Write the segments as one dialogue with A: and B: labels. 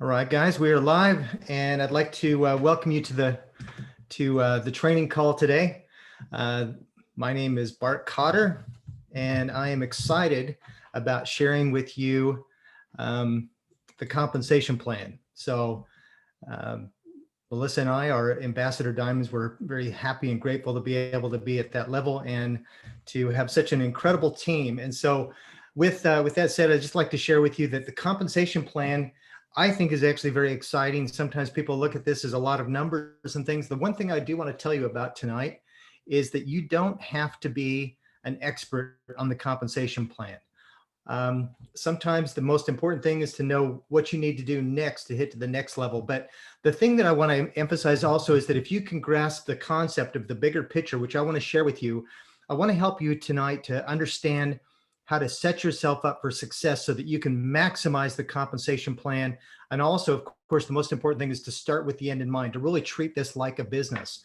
A: All right, guys, we are live, and I'd like to welcome you to the training call today. My name is Bart Kotter, and I am excited about sharing with you the compensation plan. So Melissa and I are Ambassador Diamonds. We're very happy and grateful to be able to be at that level and to have such an incredible team. And so with that said, I'd just like to share with you that the compensation plan I think is actually very exciting. Sometimes people look at this as a lot of numbers and things. The one thing I do want to tell you about tonight is that you don't have to be an expert on the compensation plan. Sometimes the most important thing is to know what you need to do next to hit to the next level. But the thing that I want to emphasize also is that if you can grasp the concept of the bigger picture, which I want to share with you, I want to help you tonight to understand how to set yourself up for success so that you can maximize the compensation plan. And also, of course, the most important thing is to start with the end in mind, to really treat this like a business.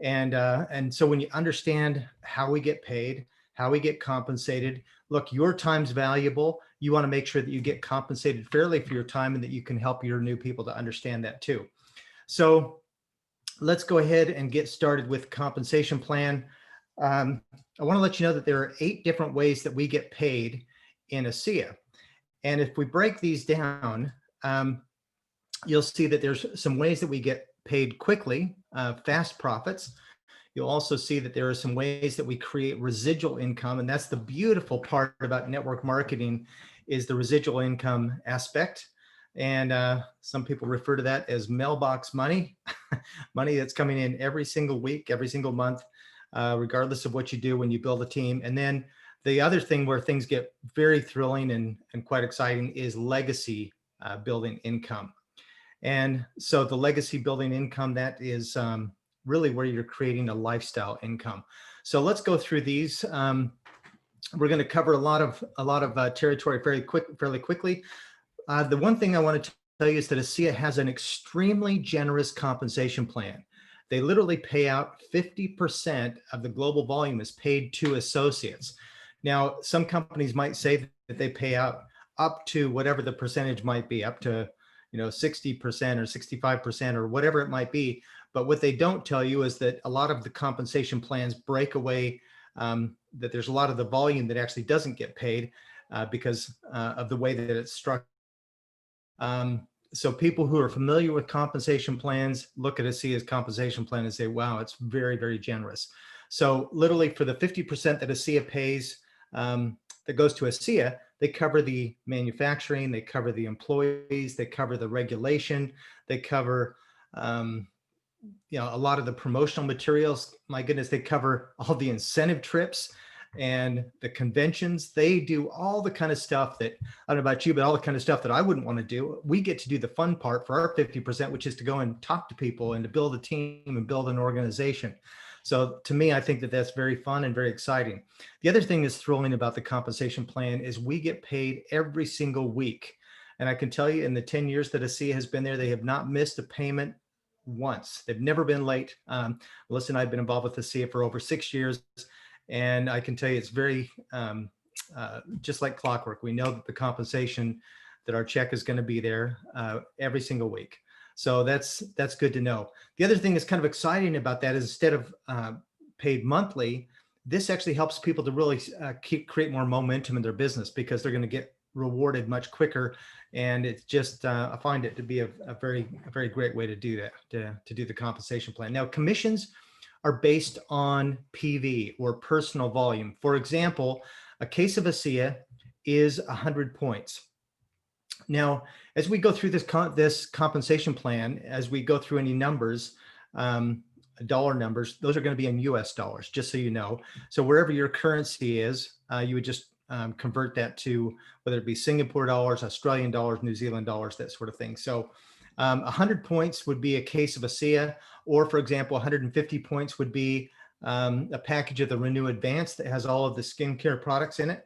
A: And so when you understand how we get paid, how we get compensated, look, your time's valuable. You want to make sure that you get compensated fairly for your time and that you can help your new people to understand that too. So let's go ahead and get started with compensation plan. I want to let you know that there are 8 different ways that we get paid in ASEA. And if we break these down, you'll see that there's some ways that we get paid quickly, fast profits. You'll also see that there are some ways that we create residual income. And that's the beautiful part about network marketing is the residual income aspect. And some people refer to that as mailbox money, money that's coming in every single week, every single month, regardless of what you do when you build a team. And then the other thing where things get very thrilling and quite exciting is legacy building income. And so the legacy building income, that is really where you're creating a lifestyle income. So let's go through these. We're going to cover a lot of territory fairly quickly. The one thing I want to tell you is that ASEA has an extremely generous compensation plan. They literally pay out 50% of the global volume is paid to associates. Now, some companies might say that they pay out up to whatever the percentage might be, up to 60% or 65% or whatever it might be. But what they don't tell you is that a lot of the compensation plans break away, that there's a lot of the volume that actually doesn't get paid because of the way that it's structured. So people who are familiar with compensation plans look at ASEA's compensation plan and say, wow, it's very, very generous. So literally for the 50% that ASEA pays that goes to ASEA, they cover the manufacturing, they cover the employees, they cover the regulation, they cover a lot of the promotional materials. My goodness, they cover all the incentive trips and the conventions. They do all the kind of stuff that, I don't know about you, but all the kind of stuff that I wouldn't want to do. We get to do the fun part for our 50%, which is to go and talk to people and to build a team and build an organization. So to me, I think that that's very fun and very exciting. The other thing that's thrilling about the compensation plan is we get paid every single week. And I can tell you in the 10 years that ASEA has been there, they have not missed a payment once. They've never been late. Melissa and I have been involved with ASEA for over 6 years. And I can tell you it's very, just like clockwork. We know that the compensation, that our check is going to be there every single week. So that's good to know. The other thing that's kind of exciting about that is instead of paid monthly, this actually helps people to really create more momentum in their business because they're going to get rewarded much quicker. And it's just, I find it to be a very great way to do that, to do the compensation plan. Now, commissions are based on PV or personal volume. For example, a case of ASEA is 100 points. Now, as we go through this compensation plan, as we go through any numbers, dollar numbers, those are going to be in US dollars, just so you know. So wherever your currency is, you would just convert that to whether it be Singapore dollars, Australian dollars, New Zealand dollars, that sort of thing. So 100 points would be a case of ASEA, or for example, 150 points would be a package of the Renew Advanced that has all of the skincare products in it.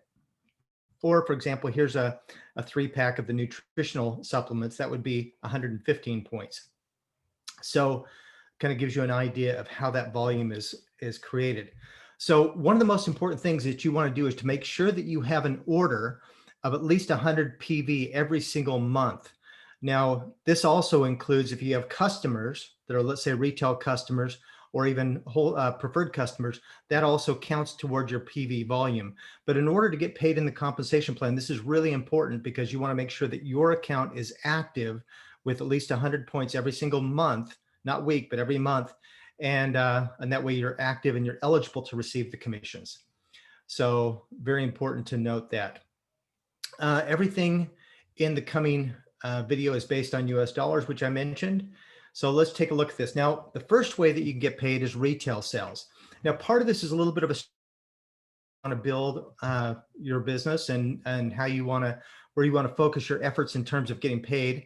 A: Or for example, here's a 3-pack of the nutritional supplements, that would be 115 points. So kind of gives you an idea of how that volume is created. So one of the most important things that you want to do is to make sure that you have an order of at least 100 PV every single month. Now, this also includes if you have customers that are, let's say, retail customers or even whole preferred customers, that also counts towards your PV volume. But in order to get paid in the compensation plan, this is really important because you want to make sure that your account is active with at least 100 points every single month, not week, but every month. And that way you're active and you're eligible to receive the commissions. So very important to note that. Everything in the coming video is based on US dollars, which I mentioned. So let's take a look at this. Now, the first way that you can get paid is retail sales. Now, part of this is a little bit of a want to build your business and how you want to, where you want to focus your efforts in terms of getting paid.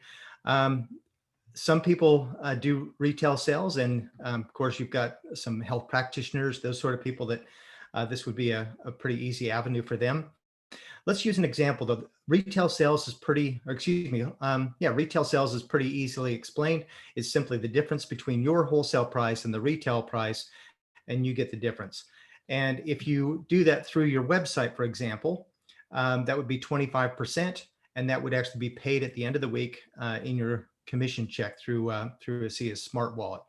A: Some people do retail sales, and of course, you've got some health practitioners, those sort of people that this would be a pretty easy avenue for them. Let's use an example though. Retail sales is pretty, or excuse me, retail sales is pretty easily explained. It's simply the difference between your wholesale price and the retail price, and you get the difference. And if you do that through your website, for example, that would be 25%, and that would actually be paid at the end of the week in your commission check through ASEA's Smart Wallet.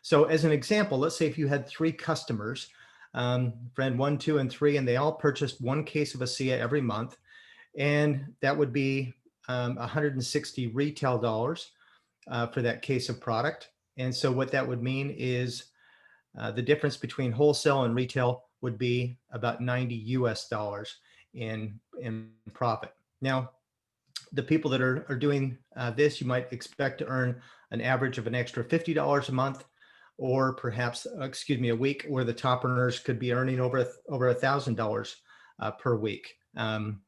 A: So as an example, let's say if you had 3 customers, friend 1, 2, and 3, and they all purchased 1 case of ASEA every month, and that would be 160 retail dollars for that case of product. And so what that would mean is the difference between wholesale and retail would be about 90 US dollars in profit. Now, the people that are doing this, you might expect to earn an average of an extra $50 a month, or perhaps, a week, where the top earners could be earning over $1,000 per week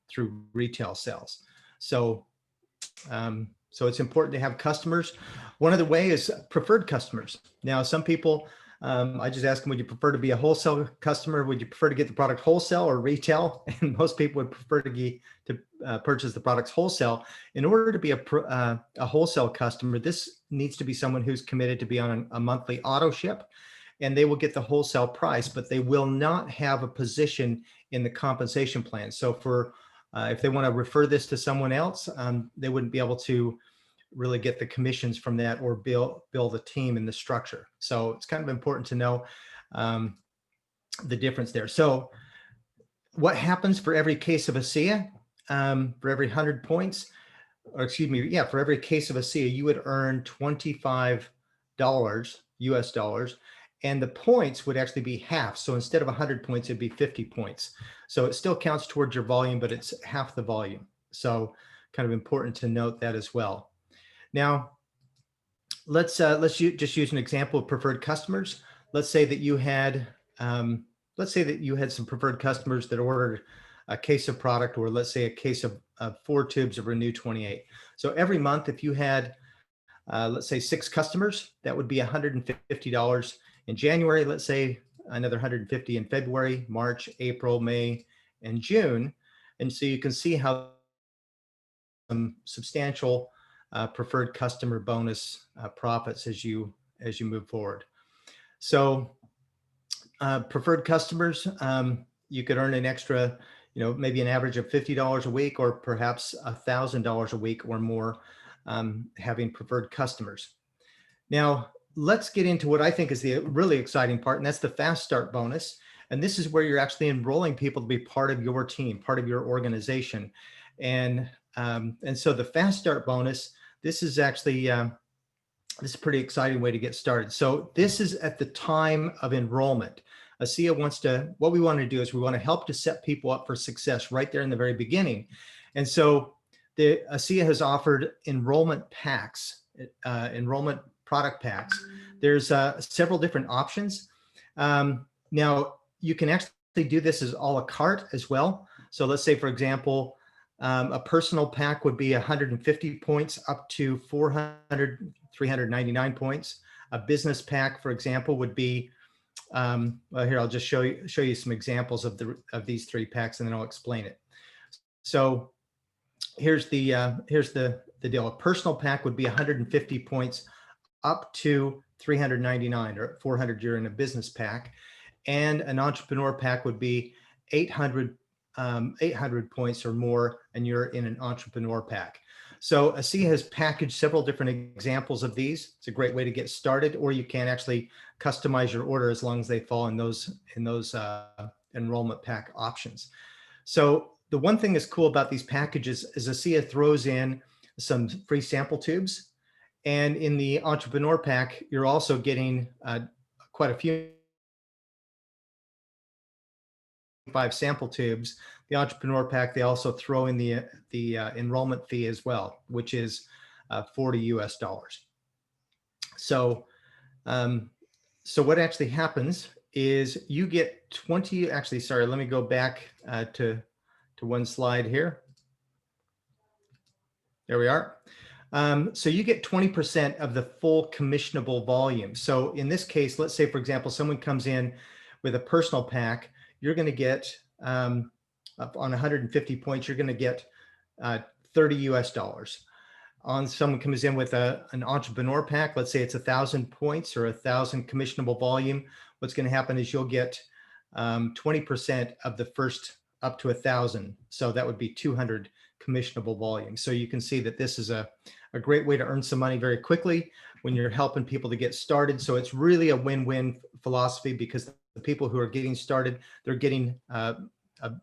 A: through retail sales. So, so it's important to have customers. One other way is preferred customers. Now, some people, I just ask them, would you prefer to be a wholesale customer? Would you prefer to get the product wholesale or retail? And most people would prefer to purchase the products wholesale. In order to be a wholesale customer, this needs to be someone who's committed to be on a monthly auto ship, and they will get the wholesale price, but they will not have a position in the compensation plan. So for if they want to refer this to someone else, they wouldn't be able to really get the commissions from that or build a team in the structure. So it's kind of important to know the difference there. So what happens for every case of ASEA, for every 100 points, or excuse me, yeah, for every case of ASEA, you would earn $25 US dollars, and the points would actually be half. So instead of 100 points, it'd be 50 points. So it still counts towards your volume, but it's half the volume. So kind of important to note that as well. Now, let's just use an example of preferred customers. Let's say that you had some preferred customers that ordered a case of product, or let's say a case of 4 tubes of Renew 28. So every month, if you had, let's say 6 customers, that would be $150 in January. Let's say another $150 in February, March, April, May, and June. And so you can see how some substantial preferred customer bonus profits as you move forward. So preferred customers, you could earn an extra, maybe an average of $50 a week, or perhaps $1,000 a week or more having preferred customers. Now, let's get into what I think is the really exciting part, and that's the fast start bonus. And this is where you're actually enrolling people to be part of your team, part of your organization. And so the fast start bonus, this is actually this is a pretty exciting way to get started. So this is at the time of enrollment. ASEA what we want to do is we want to help to set people up for success right there in the very beginning. And so the ASEA has offered enrollment packs, enrollment product packs. There's several different options. Now you can actually do this as a la carte as well. So let's say, for example, a personal pack would be 150 points up to 399 points. A business pack, for example, would be, well, here, I'll just show you some examples of these 3 packs, and then I'll explain it. So here's the deal. A personal pack would be 150 points up to 399, or 400 you're in a business pack. And an entrepreneur pack would be 800 points or more, and you're in an entrepreneur pack. So ASEA has packaged several different examples of these. It's a great way to get started, or you can actually customize your order as long as they fall in those enrollment pack options. So the one thing that's cool about these packages is ASEA throws in some free sample tubes. And in the Entrepreneur Pack, you're also getting quite a few 5 sample tubes. The Entrepreneur Pack, they also throw in the enrollment fee as well, which is $40 US. So, so what actually happens is you get 20, actually, sorry, let me go back to one slide here. There we are. So you get 20% of the full commissionable volume. So in this case, let's say, for example, someone comes in with a personal pack, you're going to get on 150 points, you're going to get $30 US. On someone comes in with an entrepreneur pack, let's say it's 1,000 points or 1,000 commissionable volume. What's going to happen is you'll get 20% of the first up to 1,000. So that would be 200 commissionable volume. So you can see that this is a great way to earn some money very quickly when you're helping people to get started. So it's really a win-win philosophy, because the people who are getting started, they're getting the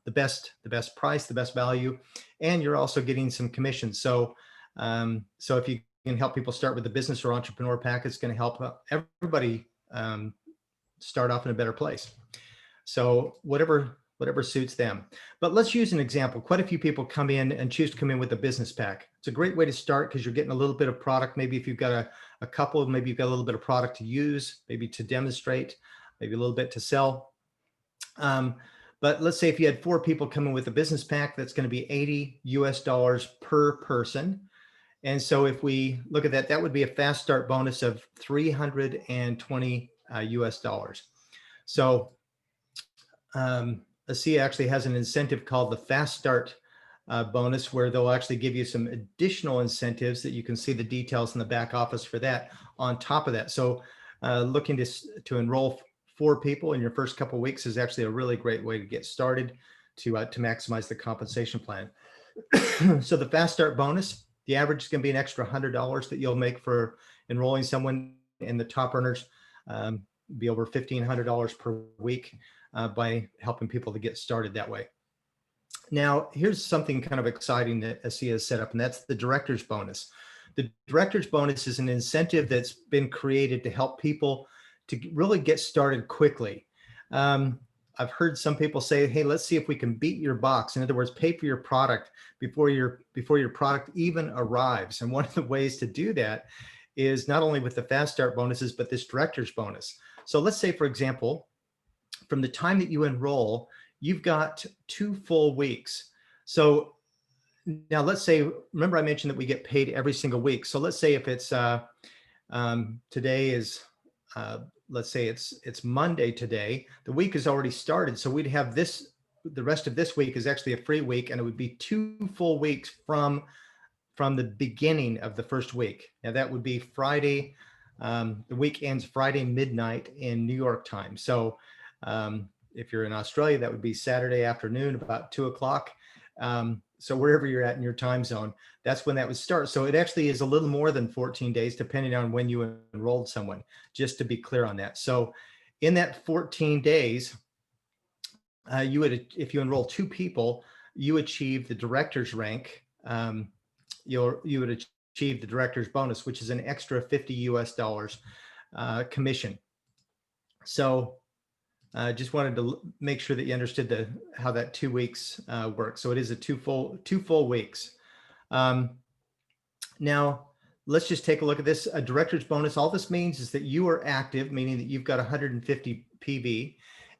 A: best price, the best value, and you're also getting some commission. So so if you can help people start with the business or entrepreneur pack, it's going to help everybody start off in a better place. So whatever suits them. But let's use an example. Quite a few people come in and choose to come in with a business pack. It's a great way to start because you're getting a little bit of product. Maybe if you've got a couple, maybe you've got a little bit of product to use, maybe to demonstrate, maybe a little bit to sell. But let's say if you had 4 people come in with a business pack, that's going to be $80 US per person. And so if we look at that, that would be a fast start bonus of $320 US. So ASEA actually has an incentive called the Fast Start bonus, where they'll actually give you some additional incentives that you can see the details in the back office for that on top of that. So looking to enroll 4 people in your first couple of weeks is actually a really great way to get started to maximize the compensation plan. So the Fast Start bonus, the average is going to be an extra $100 that you'll make for enrolling someone, and the top earners be over $1,500 per week by helping people to get started that way. Now, here's something kind of exciting that ASEA has set up, and that's the director's bonus. The director's bonus is an incentive that's been created to help people to really get started quickly. I've heard some people say, hey, let's see if we can beat your box. In other words, pay for your product before your product even arrives. And one of the ways to do that is not only with the Fast Start bonuses, but this director's bonus. So let's say, for example, from the time that you enroll, you've got 2 full weeks. So now let's say, remember I mentioned that we get paid every single week. So let's say if it's today is let's say it's Monday today, the week has already started. So we'd have the rest of this week is actually a free week, and it would be 2 full weeks from the beginning of the first week. Now that would be Friday. The week ends Friday midnight in New York time. So if you're in Australia, that would be Saturday afternoon, about 2 o'clock. So wherever you're at in your time zone, that's when that would start. So it actually is a little more than 14 days, depending on when you enrolled someone, just to be clear on that. So in that 14 days, you would, if you enroll 2 people, you achieve the director's rank. You would achieve the director's bonus, which is an extra $50 US commission. So I just wanted to make sure that you understood how that 2 weeks works. So it is a two full weeks. Now let's just take a look at this. A director's bonus. All this means is that you are active, meaning that you've got 150 PV,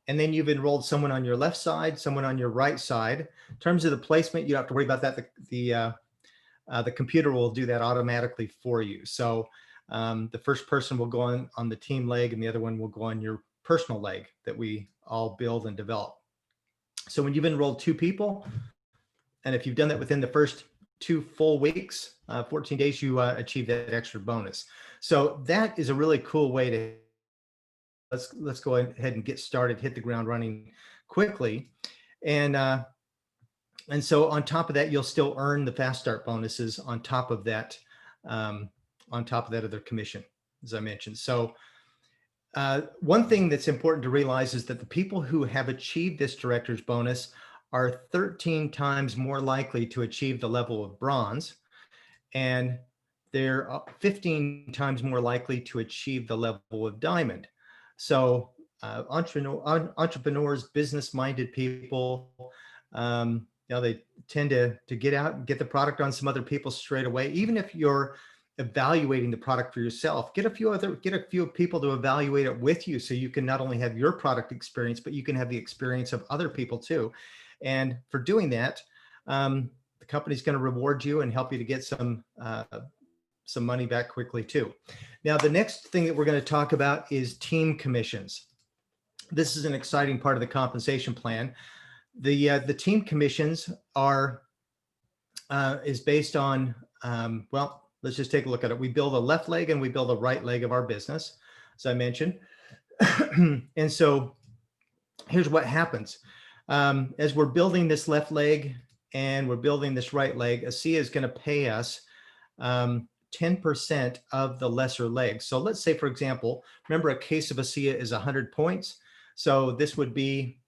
A: and then you've enrolled someone on your left side, someone on your right side. In terms of the placement, you don't have to worry about that. The computer will do that automatically for you. So the first person will go on the team leg, and the other one will go on your personal leg that we all build and develop. So when you've enrolled 2 people, and if you've done that within the first 2 full weeks, 14 days, you achieve that extra bonus. So that is a really cool way to let's go ahead and get started, hit the ground running quickly. And And so on top of that, you'll still earn the fast start bonuses on top of that, other commission, as I mentioned. So one thing that's important to realize is that the people who have achieved this director's bonus are 13 times more likely to achieve the level of bronze, and they're 15 times more likely to achieve the level of diamond. So entrepreneurs, business-minded people, they tend to get out and get the product on some other people straight away. Even if you're evaluating the product for yourself, get a few people to evaluate it with you, so you can not only have your product experience, but you can have the experience of other people too. And for doing that, the company's going to reward you and help you to get some money back quickly too. Now, the next thing that we're going to talk about is team commissions. This is an exciting part of the compensation plan. The team commissions is based on, well, let's just take a look at it. We build a left leg and we build a right leg of our business, as I mentioned. And so here's what happens. As we're building this left leg and we're building this right leg, ASEA is going to pay us 10% of the lesser leg. So let's say, for example, remember, a case of ASEA is 100 points. So this would be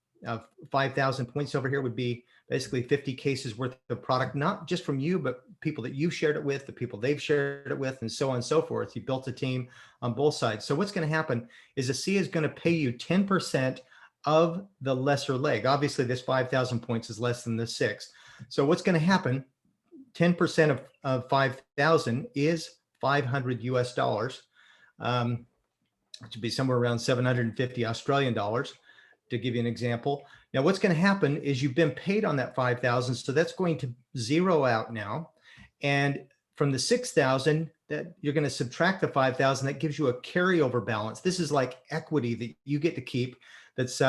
A: 5,000 points over here would be basically 50 cases worth of product, not just from you, but people that you've shared it with, the people they've shared it with, and so on and so forth. You built a team on both sides. So what's going to happen is ASEA is going to pay you 10% of the lesser leg. Obviously, this 5,000 points is less than the 6. So what's going to happen? 10% of 5,000 is 500 US dollars, which would be somewhere around 750 Australian dollars, to give you an example. Now, what's going to happen is you've been paid on that 5,000, so that's going to zero out now. And from the 6,000, that you're going to subtract the 5,000, that gives you a carryover balance. This is like equity that you get to keep. That's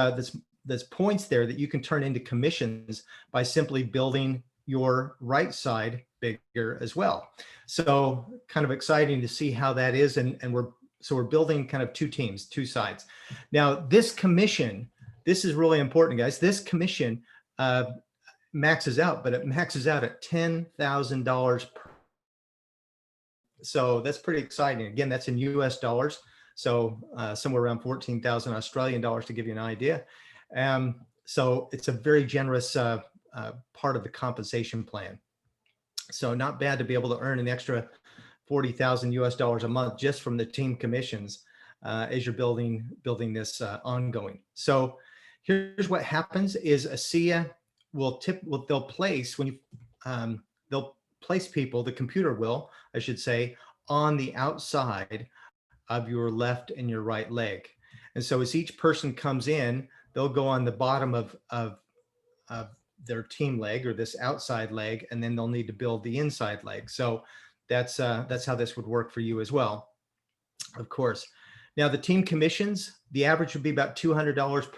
A: points there that you can turn into commissions by simply building your right side bigger as well. So kind of exciting to see how that is. And we're building kind of two teams, two sides. Now, this commission, this is really important, guys. This commission maxes out, but it maxes out at $10,000 per. So that's pretty exciting. Again, that's in US dollars. So somewhere around 14,000 Australian dollars, to give you an idea. So it's a very generous part of the compensation plan. So not bad to be able to earn an extra 40,000 US dollars a month just from the team commissions as you're building this ongoing. So here's what happens is ASEA they'll place people, the computer will, I should say, on the outside of your left and your right leg. And so as each person comes in, they'll go on the bottom of their team leg, or this outside leg, and then they'll need to build the inside leg. So that's how this would work for you as well, of course. Now, the team commissions, the average would be about $200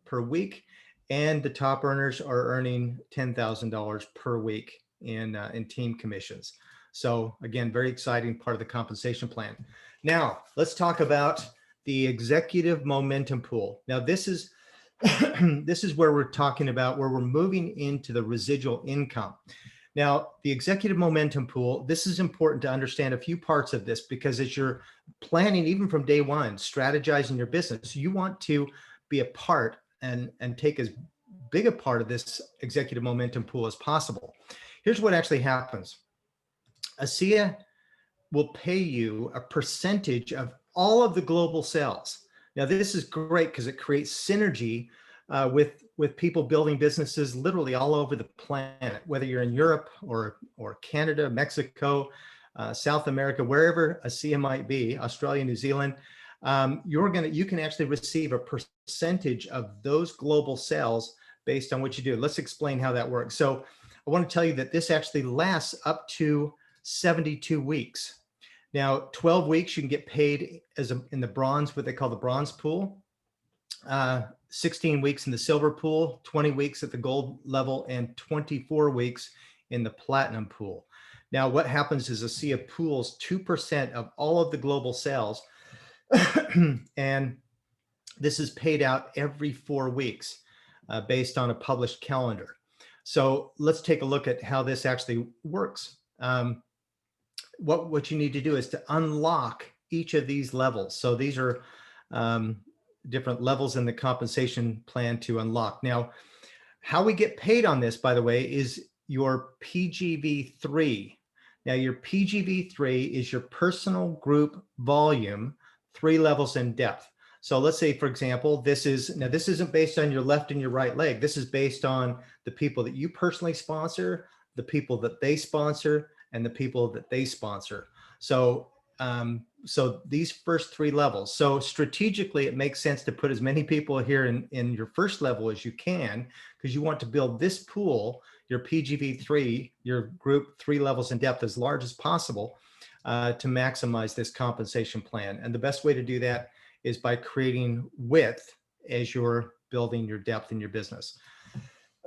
A: per week, and the top earners are earning $10,000 per week in team commissions. So again, very exciting part of the compensation plan. Now, let's talk about the executive momentum pool. Now, this is where we're talking about where we're moving into the residual income. Now, the executive momentum pool, this is important to understand a few parts of this, because as you're planning, even from day one, strategizing your business, you want to be a part and take as big a part of this executive momentum pool as possible. Here's what actually happens. ASEA will pay you a percentage of all of the global sales. Now, this is great because it creates synergy with people building businesses literally all over the planet, whether you're in Europe or Canada, Mexico, South America, wherever ASEA might be, Australia, New Zealand. You can actually receive a percentage of those global sales based on what you do. Let's explain how that works. So I want to tell you that this actually lasts up to 72 weeks. Now, 12 weeks, you can get paid in the bronze, what they call the bronze pool, 16 weeks in the silver pool, 20 weeks at the gold level, and 24 weeks in the platinum pool. Now, what happens is ASEA pools 2% of all of the global sales, and this is paid out every 4 weeks based on a published calendar. So let's take a look at how this actually works. What you need to do is to unlock each of these levels. So these are different levels in the compensation plan to unlock. Now, how we get paid on this, by the way, is your PGV3. Now, your PGV3 is your personal group volume, 3 levels in depth. So let's say, for example, this isn't based on your left and your right leg. This is based on the people that you personally sponsor, the people that they sponsor, and the people that they sponsor. So so these first 3 levels. So strategically, it makes sense to put as many people here in your first level as you can, because you want to build this pool, your PGV3, your group 3 levels in depth, as large as possible to maximize this compensation plan. And the best way to do that is by creating width as you're building your depth in your business.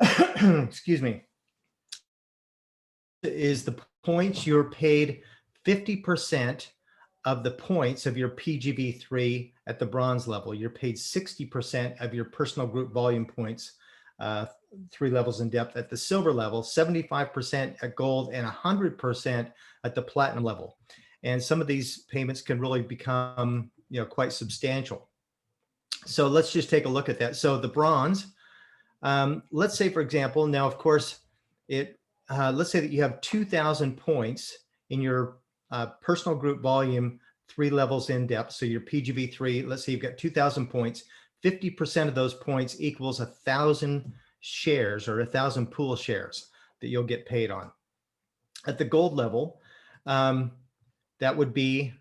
A: Excuse me. Is the points you're paid 50% of the points of your PGV3 at the bronze level. You're paid 60% of your personal group volume points, 3 levels in depth at the silver level, 75% at gold, and 100% at the platinum level. And some of these payments can really become, quite substantial. So let's just take a look at that. So the bronze, let's say, for example, now, of course, let's say that you have 2,000 points in your personal group volume, 3 levels in depth. So your PGV3, let's say you've got 2,000 points, 50% of those points equals 1,000 shares or 1,000 pool shares that you'll get paid on. At the gold level, that would be,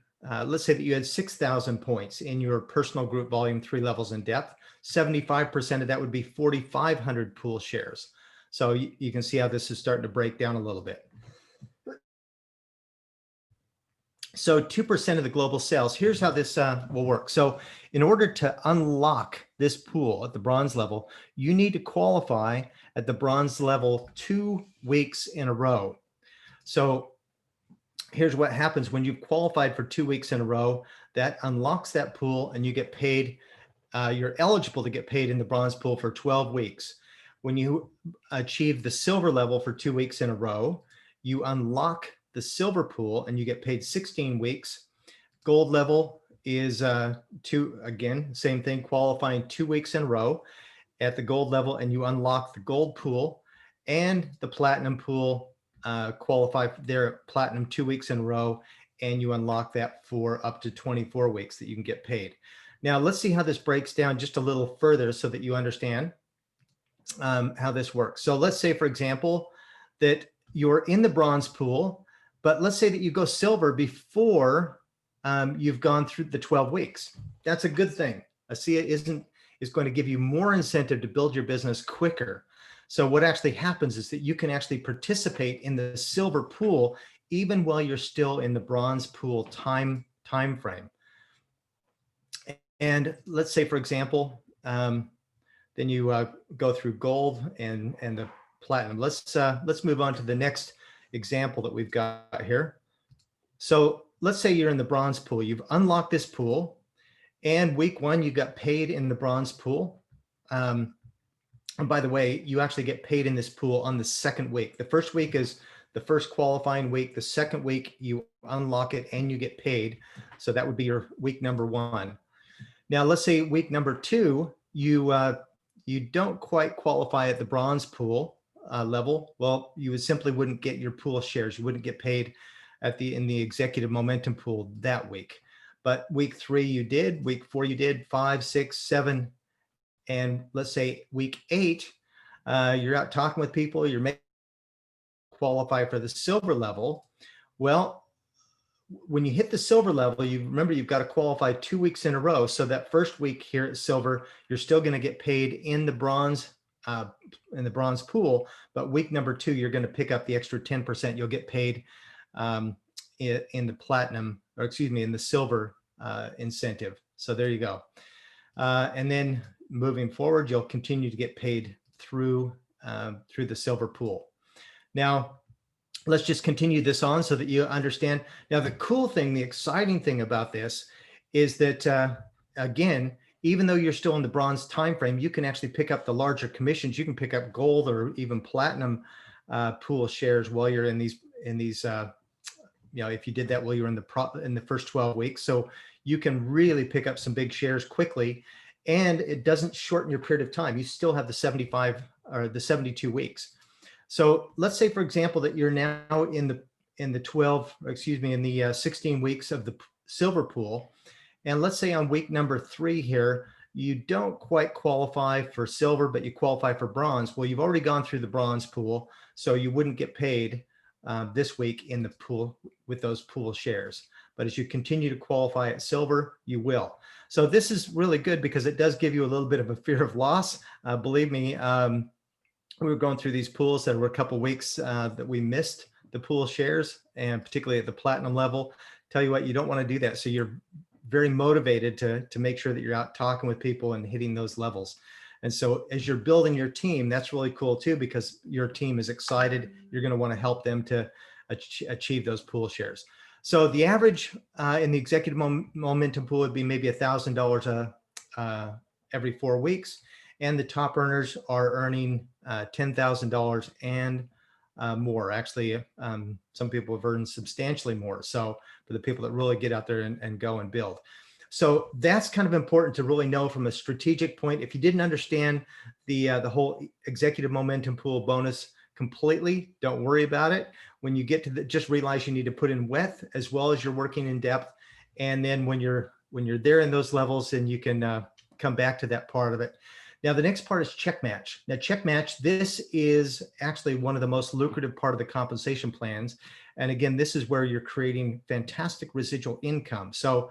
A: let's say that you had 6,000 points in your personal group volume, 3 levels in depth. 75% of that would be 4,500 pool shares. So you can see how this is starting to break down a little bit. So 2% of the global sales, here's how this will work. So in order to unlock this pool at the bronze level, you need to qualify at the bronze level 2 weeks in a row. So here's what happens when you've qualified for 2 weeks in a row. That unlocks that pool and you get paid. You're eligible to get paid in the bronze pool for 12 weeks. When you achieve the silver level for 2 weeks in a row, you unlock the silver pool and you get paid 16 weeks. Gold level is again, same thing, qualifying 2 weeks in a row at the gold level, and you unlock the gold pool. And the platinum pool, qualify for their platinum 2 weeks in a row, and you unlock that for up to 24 weeks that you can get paid. Now let's see how this breaks down just a little further so that you understand how this works. So let's say, for example, that you're in the bronze pool, but let's say that you go silver before you've gone through the 12 weeks. That's a good thing. ASEA is going to give you more incentive to build your business quicker. So what actually happens is that you can actually participate in the silver pool even while you're still in the bronze pool time frame. And let's say, for example, then you go through gold and the platinum. Let's move on to the next example that we've got here. So let's say you're in the bronze pool. You've unlocked this pool, and week 1 you got paid in the bronze pool. And by the way, you actually get paid in this pool on the 2nd week. The first week is the first qualifying week. The 2nd week you unlock it and you get paid. So that would be your week number 1. Now let's say week number 2, you don't quite qualify at the bronze pool level. Well, you simply wouldn't get your pool shares. You wouldn't get paid in the executive momentum pool that week. But week 3 you did, week 4 you did, 5, 6, 7, and let's say week 8, you're out talking with people, you're making qualify for the silver level. Well, when you hit the silver level, remember you've got to qualify 2 weeks in a row. So that first week here at silver, you're still going to get paid in the bronze pool. But week number 2, you're going to pick up the extra 10%. You'll get paid in the platinum, or excuse me, in the silver incentive. So there you go. And then moving forward, you'll continue to get paid through the silver pool. Now, let's just continue this on so that you understand. Now, the cool thing, the exciting thing about this is that, again, even though you're still in the bronze timeframe, you can actually pick up the larger commissions. You can pick up gold or even platinum pool shares while you're in these if you did that while you were in the first 12 weeks. So you can really pick up some big shares quickly, and it doesn't shorten your period of time. You still have the 75 or the 72 weeks. So let's say, for example, that you're now in the 16 weeks of the silver pool. And let's say on week number 3 here, you don't quite qualify for silver, but you qualify for bronze. Well, you've already gone through the bronze pool, so you wouldn't get paid this week in the pool with those pool shares. But as you continue to qualify at silver, you will. So this is really good because it does give you a little bit of a fear of loss. Believe me, we were going through these pools. There were a couple weeks that we missed the pool shares, and particularly at the platinum level. Tell you what, you don't want to do that. So you're very motivated to make sure that you're out talking with people and hitting those levels. And so as you're building your team, that's really cool too, because your team is excited. You're going to want to help them to achieve those pool shares. So the average in the executive momentum pool would be maybe $1,000 every 4 weeks. And the top earners are earning $10,000 and more. Actually, some people have earned substantially more. So for the people that really get out there and go and build. So that's kind of important to really know from a strategic point. If you didn't understand the whole executive momentum pool bonus completely, don't worry about it. When you get to just realize you need to put in width as well as you're working in depth. And then when you're there in those levels, then you can come back to that part of it. Now, the next part is check match. Now, check match, this is actually one of the most lucrative part of the compensation plans. And again, this is where you're creating fantastic residual income. So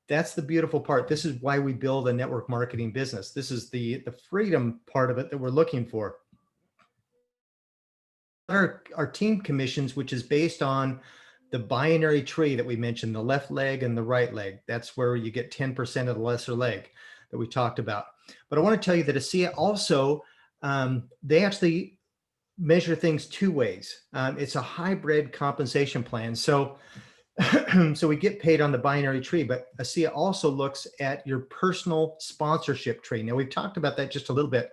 A: that's the beautiful part. This is why we build a network marketing business. This is the freedom part of it that we're looking for. Our team commissions, which is based on the binary tree that we mentioned, the left leg and the right leg. That's where you get 10% of the lesser leg that we talked about. But I want to tell you that ASEA also, they actually measure things 2 ways. It's a hybrid compensation plan. So, so we get paid on the binary tree, but ASEA also looks at your personal sponsorship tree. Now, we've talked about that just a little bit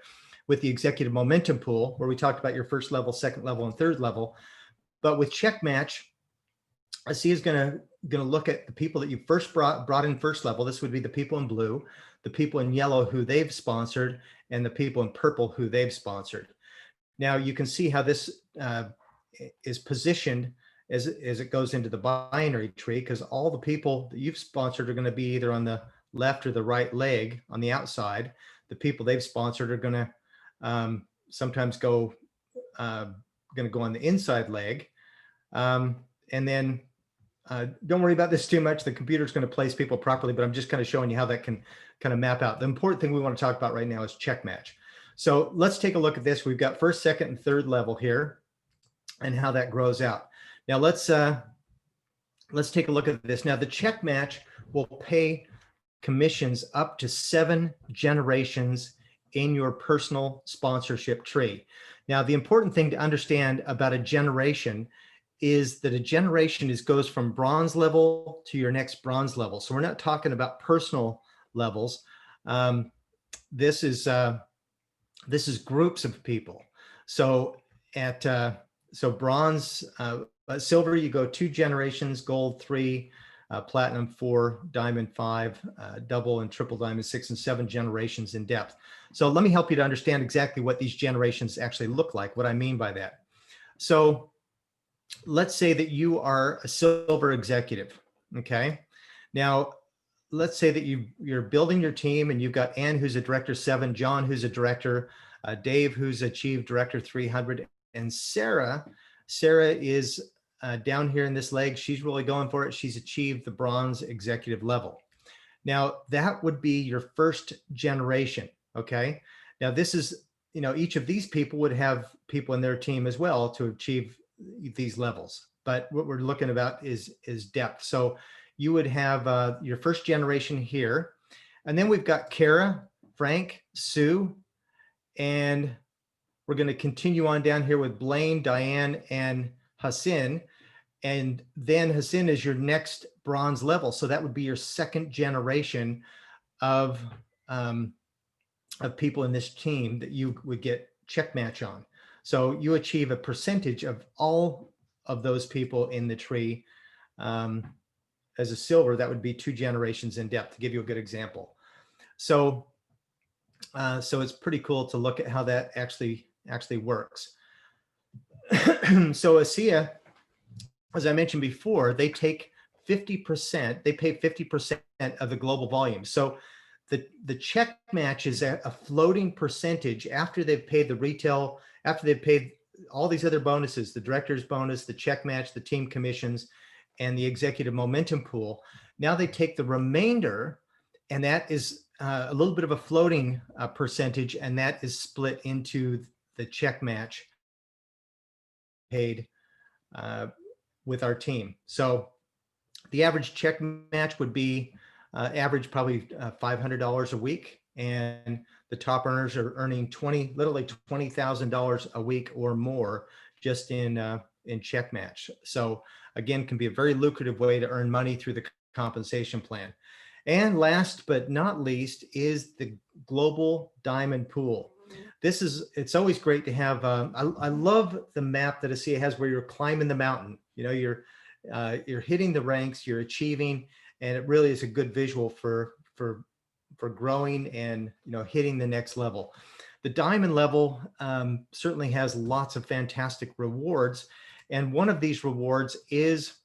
A: with the executive momentum pool, where we talked about your first level, second level, and third level. But with check match, ASEA is going to look at the people that you first brought in first level. This would be the people in blue, the people in yellow who they've sponsored, and the people in purple who they've sponsored. Now you can see how this is positioned as it goes into the binary tree, because all the people that you've sponsored are going to be either on the left or the right leg on the outside. The people they've sponsored are going to sometimes go on the inside leg. And then don't worry about this too much. The computer's going to place people properly, but I'm just kind of showing you how that can kind of map out. The important thing we want to talk about right now is check match. So let's take a look at this. We've got first, second, and third level here and how that grows out. Now let's take a look at this. Now the check match will pay commissions up to 7 generations in your personal sponsorship tree. Now, the important thing to understand about a generation is that a generation goes from bronze level to your next bronze level. So we're not talking about personal levels. This is groups of people. So at bronze, silver, you go 2 generations, gold 3, platinum 4, diamond 5, double and triple diamond 6 and 7 generations in depth. So let me help you to understand exactly what these generations actually look like, what I mean by that. So let's say that you are a silver executive, okay? Now, let's say that you're building your team and you've got Ann, who's a director 7, John, who's a director, Dave, who's achieved director 300, and Sarah is down here in this leg. She's really going for it. She's achieved the bronze executive level. Now, that would be your first generation, okay? Now, this is, each of these people would have people in their team as well to achieve these levels. But what we're looking about is depth. So you would have your first generation here. And then we've got Kara, Frank, Sue, and we're going to continue on down here with Blaine, Diane, and Hassan. And then Hassan is your next bronze level. So that would be your second generation of of people in this team that you would get check match on. So you achieve a percentage of all of those people in the tree. As a silver, that would be 2 generations in depth, to give you a good example. So so it's pretty cool to look at how that actually works. So ASEA, as I mentioned before, they take 50%, they pay 50% of the global volume. So the check match is a floating percentage after they've paid the retail, after they've paid all these other bonuses, the director's bonus, the check match, the team commissions, and the executive momentum pool. Now they take the remainder, and that is a little bit of a floating percentage, and that is split into the check match paid with our team. So the average check match would be average probably $500 a week, and the top earners are earning literally $20,000 a week or more just in check match. So again, can be a very lucrative way to earn money through the compensation plan. And last but not least is the global diamond pool. It's always great to have. I love the map that ASEA has where you're climbing the mountain. You know, you're hitting the ranks, you're achieving, and it really is a good visual for growing and, you know, hitting the next level. The diamond level certainly has lots of fantastic rewards, and one of these rewards is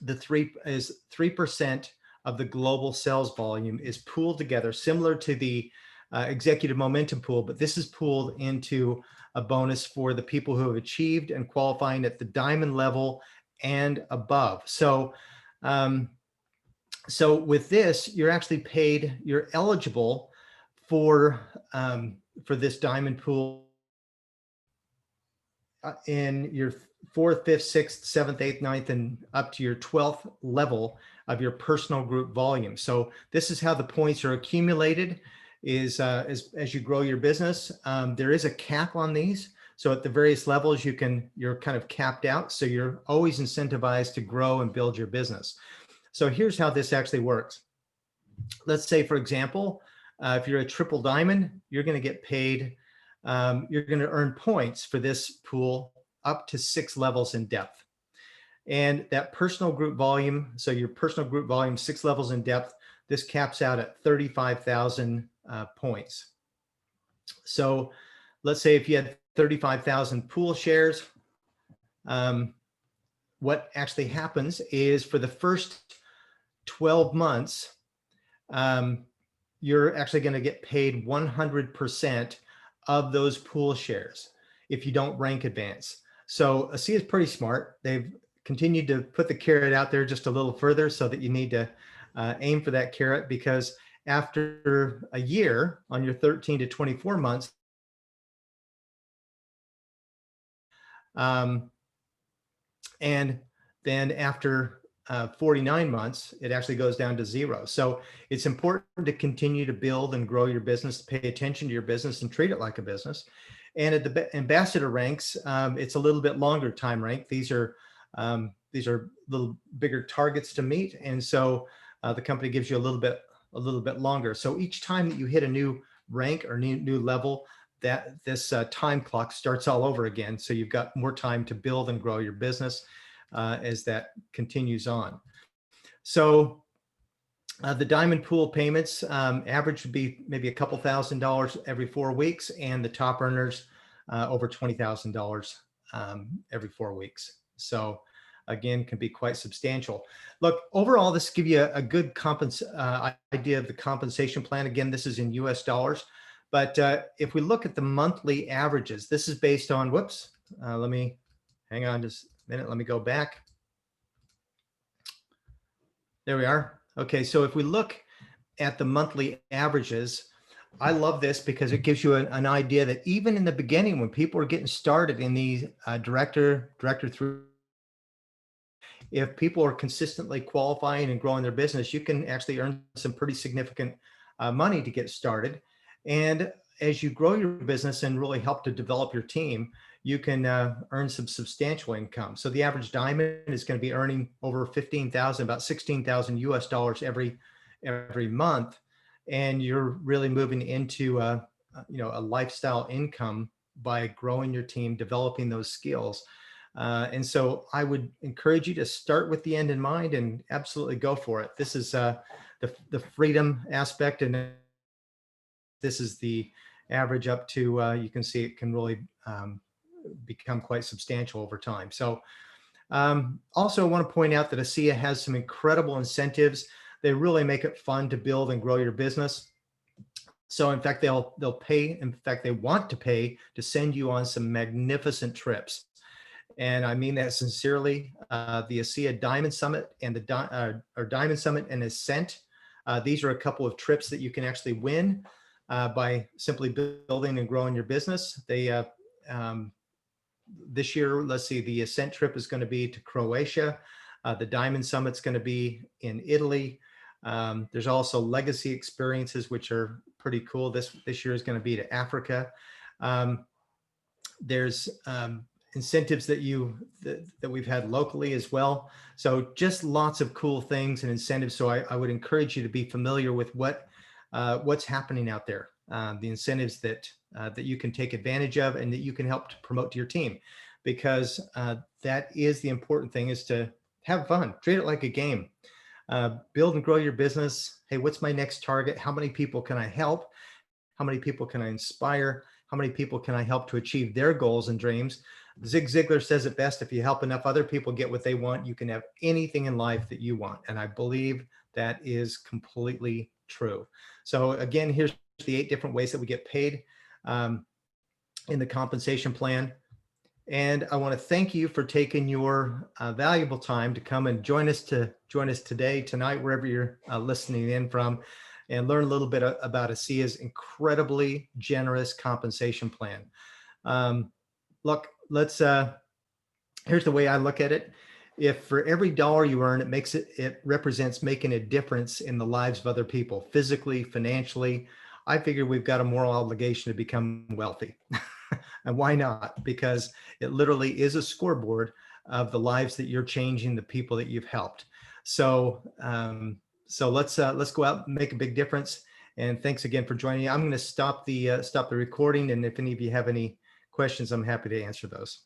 A: 3% of the global sales volume is pooled together, similar to the executive momentum pool, but this is pooled into a bonus for the people who have achieved and qualifying at the diamond level and above. So so with this, you're actually paid, you're eligible for this diamond pool in your 4th, 5th, 6th, 7th, 8th, 9th, and up to your 12th level of your personal group volume. So this is how the points are accumulated, is as you grow your business. There is a cap on these. So at the various levels, you're kind of capped out. So you're always incentivized to grow and build your business. So here's how this actually works. Let's say, for example, if you're a triple diamond, you're going to get paid, you're going to earn points for this pool up to 6 levels in depth. And that personal group volume, so your personal group volume, 6 levels in depth, this caps out at 35,000 points. So let's say if you had 35,000 pool shares, what actually happens is for the first 12 months, you're actually going to get paid 100% of those pool shares if you don't rank advance. So ASEA is pretty smart. They've continued to put the carrot out there just a little further, so that you need to aim for that carrot, because after a year, on your 13 to 24 months, and then after 49 months, it actually goes down to 0. So it's important to continue to build and grow your business, pay attention to your business, and treat it like a business. And at the ambassador ranks, it's a little bit longer time rank. These are little bigger targets to meet, and so the company gives you a little bit longer. So each time that you hit a new rank or new level, that this time clock starts all over again. So you've got more time to build and grow your business as that continues on. So the diamond pool payments average would be maybe a couple $1,000s every 4 weeks, and the top earners over $20,000 every 4 weeks. So again, can be quite substantial. Look, overall, this gives you a good idea of the compensation plan. Again, this is in US dollars. But if we look at the monthly averages, this is based on, let me hang on just a minute. Let me go back. There we are. Okay, so if we look at the monthly averages, I love this because it gives you an idea that even in the beginning, when people are getting started in the director through, if people are consistently qualifying and growing their business, you can actually earn some pretty significant money to get started. And as you grow your business and really help to develop your team, you can earn some substantial income. So the average diamond is going to be earning over 15,000, about 16,000 US dollars every month. and you're really moving into a lifestyle income by growing your team, developing those skills. And so I would encourage you to start with the end in mind and absolutely go for it. This is the freedom aspect, and this is the average up to, you can see it can really become quite substantial over time. So also I want to point out that ASEA has some incredible incentives. They really make it fun to build and grow your business. So in fact, they'll pay, in fact, they want to pay to send you on some magnificent trips. And I mean that sincerely. The ASEA Diamond Summit and the Diamond Summit and Ascent. These are a couple of trips that you can actually win by simply building and growing your business. They this year, let's see, the Ascent trip is going to be to Croatia. The Diamond Summit's going to be in Italy. There's also legacy experiences, which are pretty cool. This year is going to be to Africa. There's incentives that we've had locally as well. So just lots of cool things and incentives. So I would encourage you to be familiar with what's happening out there, the incentives that you can take advantage of and that you can help to promote to your team, because that is the important thing, is to have fun, treat it like a game. Build and grow your business. Hey, what's my next target? How many people can I help? How many people can I inspire? How many people can I help to achieve their goals and dreams? Zig Ziglar says it best: if you help enough other people get what they want, you can have anything in life that you want. And I believe that is completely true. So again, here's the 8 different ways that we get paid in the compensation plan. And I want to thank you for taking your valuable time to come and join us today, tonight, wherever you're listening in from, and learn a little bit about ASEA's incredibly generous compensation plan. Look, here's the way I look at it. If for every dollar you earn, it represents making a difference in the lives of other people, physically, financially, I figure we've got a moral obligation to become wealthy. And why not? Because it literally is a scoreboard of the lives that you're changing, the people that you've helped. So, let's go out and make a big difference. And thanks again for joining me. I'm going to stop the recording, and if any of you have any questions, I'm happy to answer those.